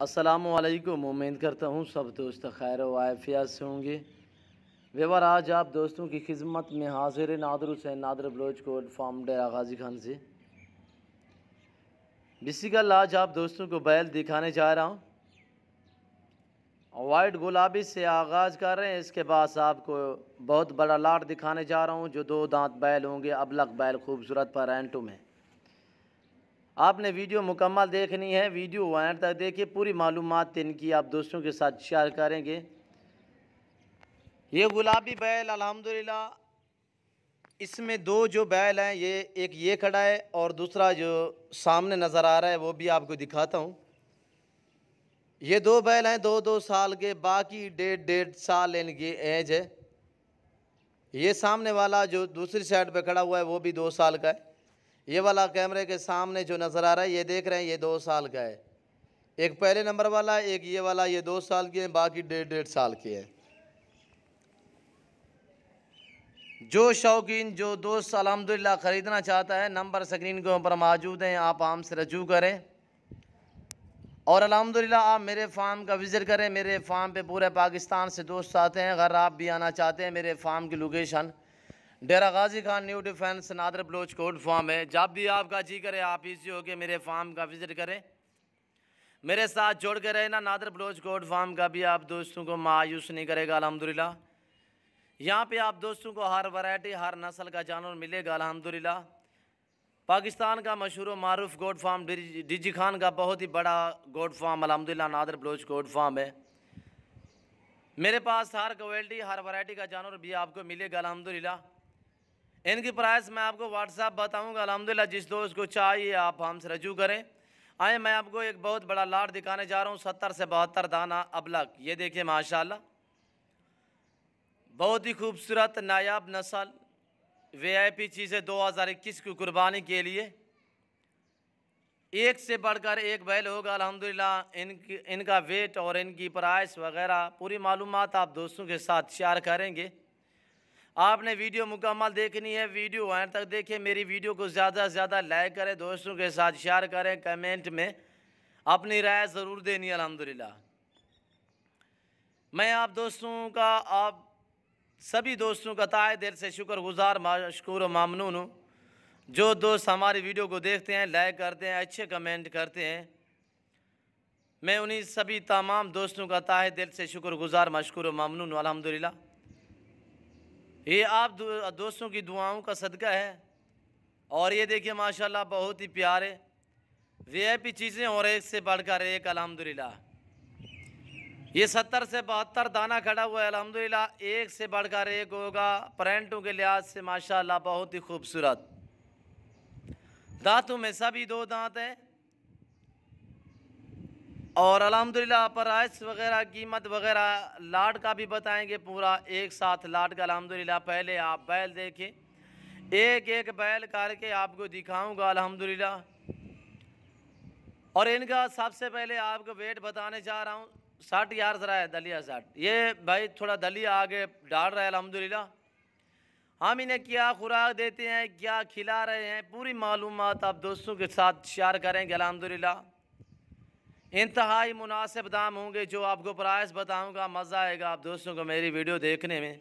अस्सलामुअलैकुम। उम्मीद करता हूँ सब दोस्त खैर व आफियत से होंगे। व्यवहार आज आप दोस्तों की खिदमत में हाजिर नादर हुसैन नादर बलोच कोट फार्म डेरा गाजी खान से। बेसिकल आज आप दोस्तों को बैल दिखाने जा रहा हूँ। वाइट गुलाबी से आगाज़ कर रहे हैं, इसके बाद आपको बहुत बड़ा लाट दिखाने जा रहा हूँ जो दो दांत बैल होंगे, अबलग बैल खूबसूरत पर एंटू में। आपने वीडियो मुकम्मल देखनी है, वीडियो वायर तक देखिए, पूरी मालूमात इनकी आप दोस्तों के साथ शेयर करेंगे। ये गुलाबी बैल अल्हम्दुलिल्लाह, इसमें दो जो बैल हैं, ये एक ये खड़ा है और दूसरा जो सामने नज़र आ रहा है वो भी आपको दिखाता हूँ। ये दो बैल हैं, दो दो साल के, बाकी डेढ़ डेढ़ साल इनकी एज है। ये सामने वाला जो दूसरी साइड पे खड़ा हुआ है वो भी 2 साल का है। ये वाला कैमरे के सामने जो नज़र आ रहा है ये देख रहे हैं, ये 2 साल का है। एक पहले नंबर वाला, एक ये वाला, ये 2 साल के हैं, बाकी डेढ़ डेढ़ साल के हैं। जो शौकीन जो दोस्त अल्हम्दुलिल्लाह ख़रीदना चाहता है, नंबर स्क्रीन के ऊपर मौजूद हैं, आप हमसे रजू करें और अल्हम्दुलिल्लाह आप मेरे फार्म का विज़िट करें। मेरे फार्म पे पूरे पाकिस्तान से दोस्त आते हैं। अगर आप भी आना चाहते हैं, मेरे फार्म की location Dera Ghazi Khan new defence Nadir Baloch Kot farm है। जब भी आपका जी करे आप इसी होकर मेरे फार्म का विज़िट करें, मेरे साथ जोड़ के रहना। नादर बलोच कोट फार्म का भी आप दोस्तों को मायूस नहीं करेगा अल्हम्दुलिल्लाह। यहाँ पे आप दोस्तों को हर वैरायटी हर नस्ल का जानवर मिलेगा अल्हम्दुलिल्लाह। पाकिस्तान का मशहूर मारूफ गोट फार्म डीजी खान का बहुत ही बड़ा गोट फार्म अल्हम्दुलिल्लाह नादर बलोच गोट फार्म है। मेरे पास हर क्वालिटी हर वैरायटी का जानवर भी आपको मिलेगा अल्हम्दुलिल्लाह। इनकी प्राइस मैं आपको व्हाट्सएप बताऊंगा अल्हम्दुलिल्लाह। जिस दोस्त को चाहिए आप हमसे रजू करें। आए, मैं आपको एक बहुत बड़ा लाट दिखाने जा रहा हूँ, 70 से 72 दाना अबलग। ये देखिए माशाल्लाह, बहुत ही खूबसूरत नायाब नस्ल वीआईपी चीज़ें 2021 की कुर्बानी के लिए एक से बढ़कर एक बैल होगा अल्हम्दुलिल्लाह। इनका वेट और इनकी प्राइस वगैरह पूरी मालूमात आप दोस्तों के साथ शेयर करेंगे। आपने वीडियो मुकम्मल देखनी है, वीडियो एंड तक देखिए। मेरी वीडियो को ज़्यादा से ज़्यादा लाइक करें, दोस्तों के साथ शेयर करें, कमेंट में अपनी राय ज़रूर देनी अल्हम्दुलिल्लाह। मैं आप दोस्तों का, आप सभी दोस्तों का ताए दिल से शुक्रगुजार मशकूर और ममनून हूँ। जो दोस्त हमारी वीडियो को देखते हैं, लाइक करते हैं, अच्छे कमेंट करते हैं, मैं उन्हीं सभी तमाम दोस्तों का ताए दिल से शुक्रगुजार मशकूर और ममनून हूँ अल्हम्दुलिल्लाह। ये आप दोस्तों की दुआओं का सदका है। और ये देखिए माशाल्लाह, बहुत ही प्यारे वीआईपी चीज़ें और एक से बढ़कर एक अल्हम्दुलिल्लाह। ये 70 से 72 दाना खड़ा हुआ है अल्हम्दुलिल्लाह, एक से बढ़कर एक होगा। प्रिंटों के लिहाज से माशाल्लाह बहुत ही खूबसूरत। दांतों में सभी दो दांत हैं और अल्हम्दुलिल्लाह प्राइस वगैरह कीमत वगैरह लाट का भी बताएंगे पूरा एक साथ लाट का अल्हम्दुलिल्लाह। पहले आप बैल देखें, एक एक बैल करके आपको दिखाऊंगा अल्हम्दुलिल्लाह। और इनका सबसे पहले आपको वेट बताने जा रहा हूँ। 60 यार ज़रा है दलिया 60। ये भाई थोड़ा दलिया आगे डाल रहा है अल्हम्दुलिल्लाह। हम इन्हें क्या खुराक देते हैं, क्या खिला रहे हैं, पूरी मालूमात आप दोस्तों के साथ शेयर करेंगे अल्हम्दुलिल्लाह। इंतहाई मुनासिब दाम होंगे, जो आपको प्राइस बताऊंगा, मज़ा आएगा आप दोस्तों को मेरी वीडियो देखने में।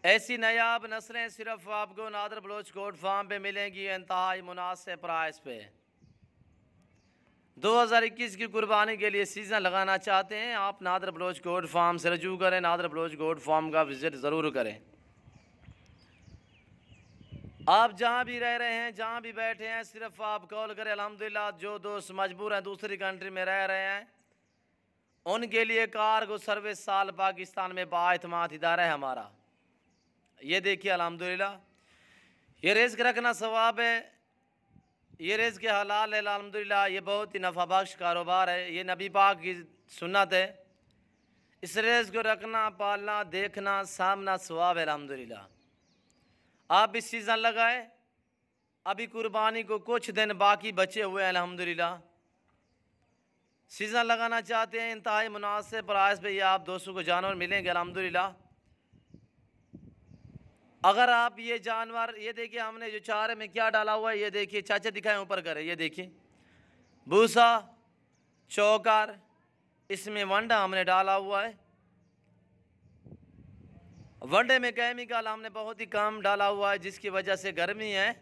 ऐसी नायाब नस्लें सिर्फ आपको नादर बलोच गोट फार्म पे मिलेंगी इंतहाई मुनासिब प्राइस पे। 2021 की कुर्बानी के लिए सीज़न लगाना चाहते हैं आप, नादर बलोच गोट फार्म से रजू करें। नादर बलोच गोट फार्म का विज़िट ज़रूर करें। आप जहाँ भी रह रहे हैं, जहाँ भी बैठे हैं, सिर्फ आप कॉल करें अल्हम्दुलिल्लाह। जो दोस्त मजबूर हैं, दूसरी कंट्री में रह रहे हैं, उनके लिए कार्गो सर्विस साल पाकिस्तान में बाएतमाद इदारा है हमारा। ये देखिए अल्हम्दुलिल्लाह, ये रिस्क रखना सवाब है, ये रिस्क हलाल है अल्हम्दुलिल्लाह। ये बहुत ही नफ़ा बख्श कारोबार है, ये नबी पाक की सुन्नत है। इस रिस्क को रखना, पालना, देखना, सामना सवाब है अल्हम्दुलिल्लाह। आप भी सीज़न लगाए, अभी कुर्बानी को कुछ दिन बाकी बचे हुए हैं अल्हम्दुलिल्लाह। सीज़न लगाना चाहते हैं, इंतहाई मुनासिब प्राइस पे ये आप दोस्तों को जानवर मिलेंगे अल्हम्दुलिल्लाह। अगर आप ये जानवर, ये देखिए हमने जो चारे में क्या डाला हुआ है, ये देखिए, चाचा दिखाएं ऊपर करें, ये देखिए भूसा, चौकार, इसमें वंडा हमने डाला हुआ है। वंडे में केमिकल हमने बहुत ही कम डाला हुआ है, जिसकी वजह से गर्मी है।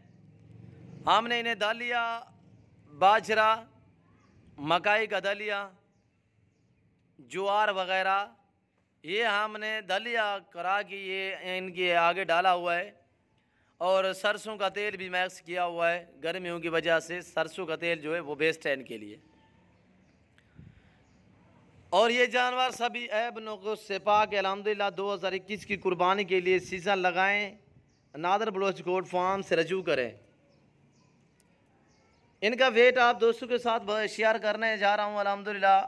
हमने इन्हें दलिया, बाजरा, मकाई का दलिया, ज्वार वगैरह ये हमने दलिया करा कि ये इनके आगे डाला हुआ है। और सरसों का तेल भी मिक्स किया हुआ है। गर्मियों की वजह से सरसों का तेल जो है वो बेस्ट है इनके लिए। और ये जानवर सभी ऐब नुक़्स से पाक अल्हम्दुलिल्लाह 2021 की कुर्बानी के लिए सीज़न लगाएं। नादर बलोच गोट फार्म से रजू करें। इनका वेट आप दोस्तों के साथ शेयर करने जा रहा हूँ। अल्हम्दुलिल्लाह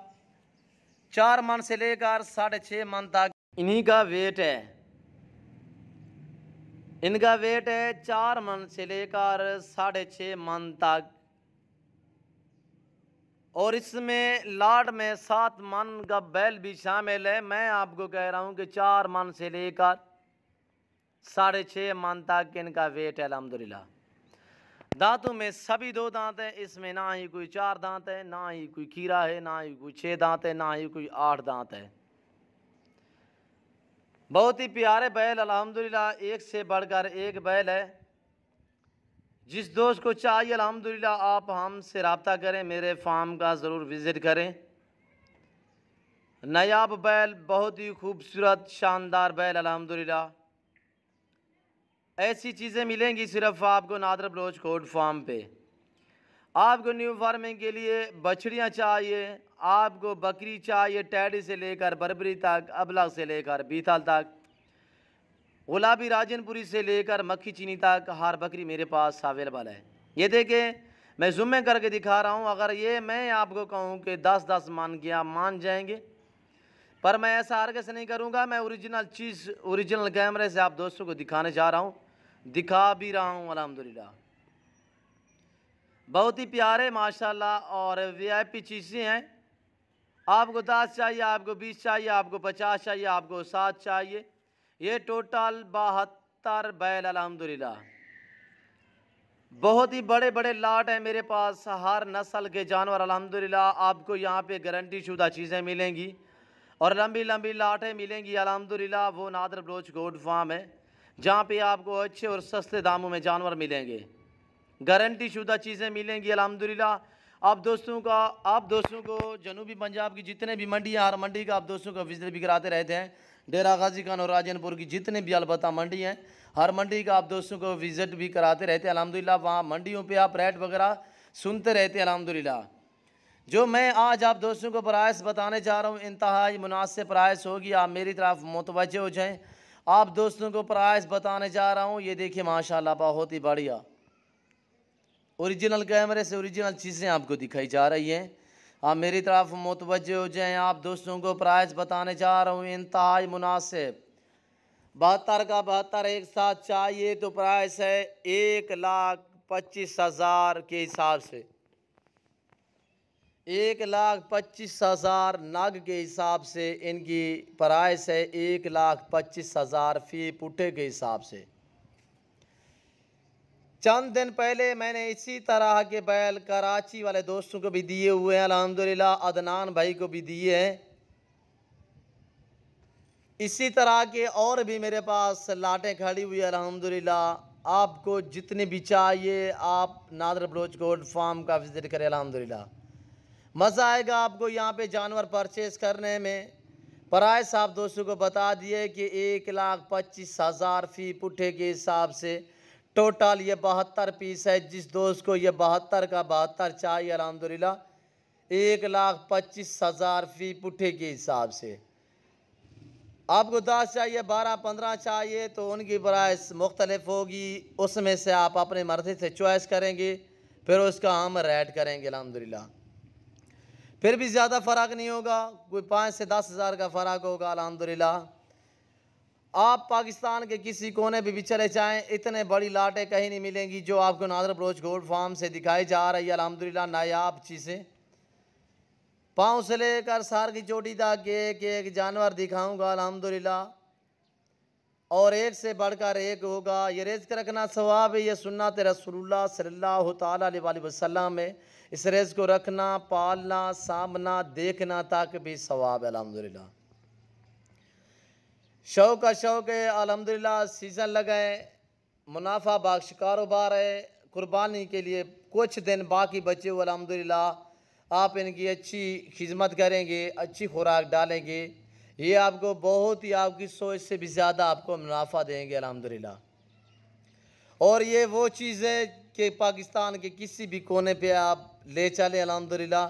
4 मन से लेकर 6.5 मन तक इन्हीं का वेट है। इनका वेट है 4 मन से लेकर 6.5 मन तक। और इसमें लाट में 7 मन का बैल भी शामिल है। मैं आपको कह रहा हूँ कि 4 मन से लेकर 6.5 मन तक इनका वेट है अल्हम्दुलिल्लाह। दांतों में सभी 2 दांत हैं। इसमें ना ही कोई 4 दांत है, ना ही कोई खीरा है, ना ही कोई 6 दांत है, ना ही कोई 8 दांत है। बहुत ही प्यारे बैल अल्हम्दुलिल्लाह, एक से बढ़कर एक बैल है। जिस दोस्त को चाहिए अल्हम्दुलिल्लाह आप हमसे रब्ता करें, मेरे फार्म का ज़रूर विज़िट करें। नायाब बैल, बहुत ही खूबसूरत शानदार बैल अल्हम्दुलिल्लाह। ऐसी चीज़ें मिलेंगी सिर्फ आपको नादर बलोच गोट फार्म पे। आपको न्यू फार्मिंग के लिए बछड़ियाँ चाहिए, आपको बकरी चाहिए, टैडी से लेकर बरबरी तक, अबलग से लेकर बीथल तक, गुलाबी राजनपुरी से लेकर मक्खी चीनी तक, हर बकरी मेरे पास अवेलेबल है। ये देखें, मैं ज़ूम करके दिखा रहा हूँ। अगर ये मैं आपको कहूँ कि 10-10 मान के आप मान जाएंगे, पर मैं ऐसा हरगिज़ नहीं करूँगा। मैं ओरिजिनल चीज़ ओरिजिनल कैमरे से आप दोस्तों को दिखाने जा रहा हूँ, दिखा भी रहा हूँ अल्हम्दुलिल्लाह। बहुत ही प्यारे माशाल्लाह और वीआईपी चीज़ें हैं। आपको 10 चाहिए, आपको 20 चाहिए, आपको 50 चाहिए, आपको 7 चाहिए। ये टोटल 72 बैल अल्हम्दुलिल्लाह। बहुत ही बड़े बड़े लाट हैं मेरे पास, हर नस्ल के जानवर अल्हम्दुलिल्लाह। आपको यहाँ पे गारंटी शुदा चीज़ें मिलेंगी और लंबी लंबी लाटें मिलेंगी अल्हम्दुलिल्लाह। वो नादर बलोच गोट फार्म है जहाँ पे आपको अच्छे और सस्ते दामों में जानवर मिलेंगे, गारंटी शुदा चीज़ें मिलेंगी अल्हम्दुलिल्लाह। आप दोस्तों को जनूबी पंजाब की जितने भी मंडी हैं, हर मंडी का आप दोस्तों को विजिट भी कराते रहते हैं। डेरा गाजी खान और राजनपुर की जितने भी अलबत्ता मंडी हैं, हर मंडी का आप दोस्तों को विजिट भी कराते रहते हैं अल्हम्दुलिल्लाह। वहाँ मंडियों पे आप रेट वगैरह सुनते रहते हैं अल्हम्दुलिल्लाह। जो मैं आज आप दोस्तों को प्राइस बताने जा रहा हूँ, इंतहाई मुनासिब प्राइस होगी। आप मेरी तरफ मुतवज्जह हो जाएँ। आप दोस्तों को प्राइस बताने जा रहा हूँ। ये देखिए माशाल्लाह, बहुत ही बढ़िया ओरिजिनल कैमरे से ओरिजिनल चीज़ें आपको दिखाई जा रही हैं। आप मेरी तरफ मुतवज्जह हो जाएँ। आप दोस्तों को प्राइस बताने जा रहा हूँ, इंतहाई मुनासिब। 72 का 72 एक साथ चाहिए तो प्राइस है 1,25,000 के हिसाब से, 1,25,000 नग के हिसाब से इनकी प्राइस है। 1,25,000 फी पुट्ठे के हिसाब से। चंद दिन पहले मैंने इसी तरह के बैल कराची वाले दोस्तों को भी दिए हुए हैं अल्हम्दुलिल्लाह, अदनान भाई को भी दिए हैं। इसी तरह के और भी मेरे पास लाटें खड़ी हुई है अल्हम्दुलिल्लाह। आपको जितने भी चाहिए आप नादर बलोच गोट फार्म का विजिट करें अल्हम्दुलिल्लाह। मज़ा आएगा आपको यहाँ पे जानवर परचेज़ करने में। प्राइस आप दोस्तों को बता दिए कि 1,25,000 फी पुट्ठे के हिसाब से। टोटल ये 72 पीस है। जिस दोस्त को ये 72 का 72 चाहिए अल्हम्दुलिल्लाह, 1,25,000 फी पुट्ठे के हिसाब से। आपको 10 चाहिए, 12, 15 चाहिए तो उनकी प्राइस मुख्तलिफ होगी। उसमें से आप अपने मर्ज़ी से चॉइस करेंगे, फिर उसका हम रेट करेंगे अल्हम्दुलिल्लाह। फिर भी ज़्यादा फ़र्क नहीं होगा, कोई 5 से 10 हज़ार का फ़र्क होगा अल्हम्दुलिल्लाह। आप पाकिस्तान के किसी कोने भी चले जाएँ, इतने बड़ी लाटें कहीं नहीं मिलेंगी जो आपको नादर बलोच गोट फार्म से दिखाई जा रही है अल्हम्दुलिल्लाह। नायाब चीज़ें, पाँव से लेकर सार की चोटी तक एक एक जानवर दिखाऊंगा अल्हम्दुलिल्लाह। और एक से बढ़कर एक होगा। ये रिज़्क़ रखना सवाब है, ये सुन्नत रसूलुल्लाह सल्लल्लाहु ताला अलैहि वसल्लम है। इस रिज़्क़ को रखना, पालना, सामना, देखना तक भी सवाब है अल्हम्दुलिल्लाह। शौक़ का शौक़ है अल्हम्दुलिल्लाह। सीज़न लगाए, मुनाफा बख्श कारोबार है। कुर्बानी के लिए कुछ दिन बाकी बचे हुए अल्हम्दुलिल्लाह आप इनकी अच्छी खिदमत करेंगे, अच्छी खुराक डालेंगे, ये आपको बहुत ही आपकी सोच से भी ज़्यादा आपको मुनाफा देंगे अल्हम्दुलिल्लाह। और ये वो चीज़ है कि पाकिस्तान के किसी भी कोने पे आप ले चलें अल्हम्दुलिल्लाह,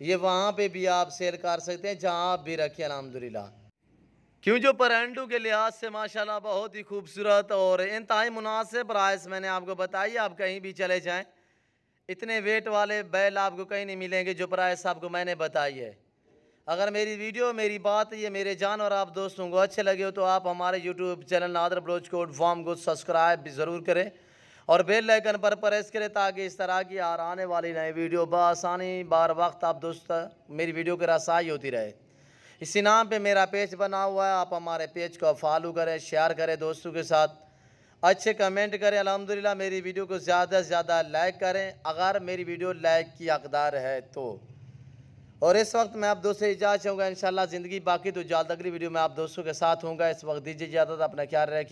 ये वहाँ पे भी आप सेल कर सकते हैं जहाँ आप भी रखें अल्हम्दुलिल्लाह। क्यों जो परंडू के लिहाज से माशाल्लाह बहुत ही खूबसूरत और इंतहाई मुनासिब प्राइस मैंने आपको बताई। आप कहीं भी चले जाएं, इतने वेट वाले बैल आपको कहीं नहीं मिलेंगे जो प्राइस आपको मैंने बताई है। अगर मेरी वीडियो, मेरी बात, ये मेरे जानवर आप दोस्तों को अच्छे लगे हो तो आप हमारे YouTube channel Nadir Baloch code form को सब्सक्राइब भी ज़रूर करें और बेल आइकन पर प्रेस करें ताकि इस तरह की आने वाली नई वीडियो बआसानी बार वक्त आप दोस्त मेरी वीडियो की रसाई होती रहे। इसी नाम पे मेरा पेज बना हुआ है, आप हमारे पेज को फॉलो करें, शेयर करें दोस्तों के साथ, अच्छे कमेंट करें अल्हम्दुलिल्लाह। मेरी वीडियो को ज़्यादा से ज़्यादा लाइक करें अगर मेरी वीडियो लाइक की हकदार है तो। और इस वक्त मैं आप दोस्तों से इजाज़त चाहूँगा, इंशाल्लाह ज़िंदगी बाकी तो जल्द अगली वीडियो में आप दोस्तों के साथ होऊंगा। इस वक्त दीजिए इजाज़त, अपना ख्याल रखें।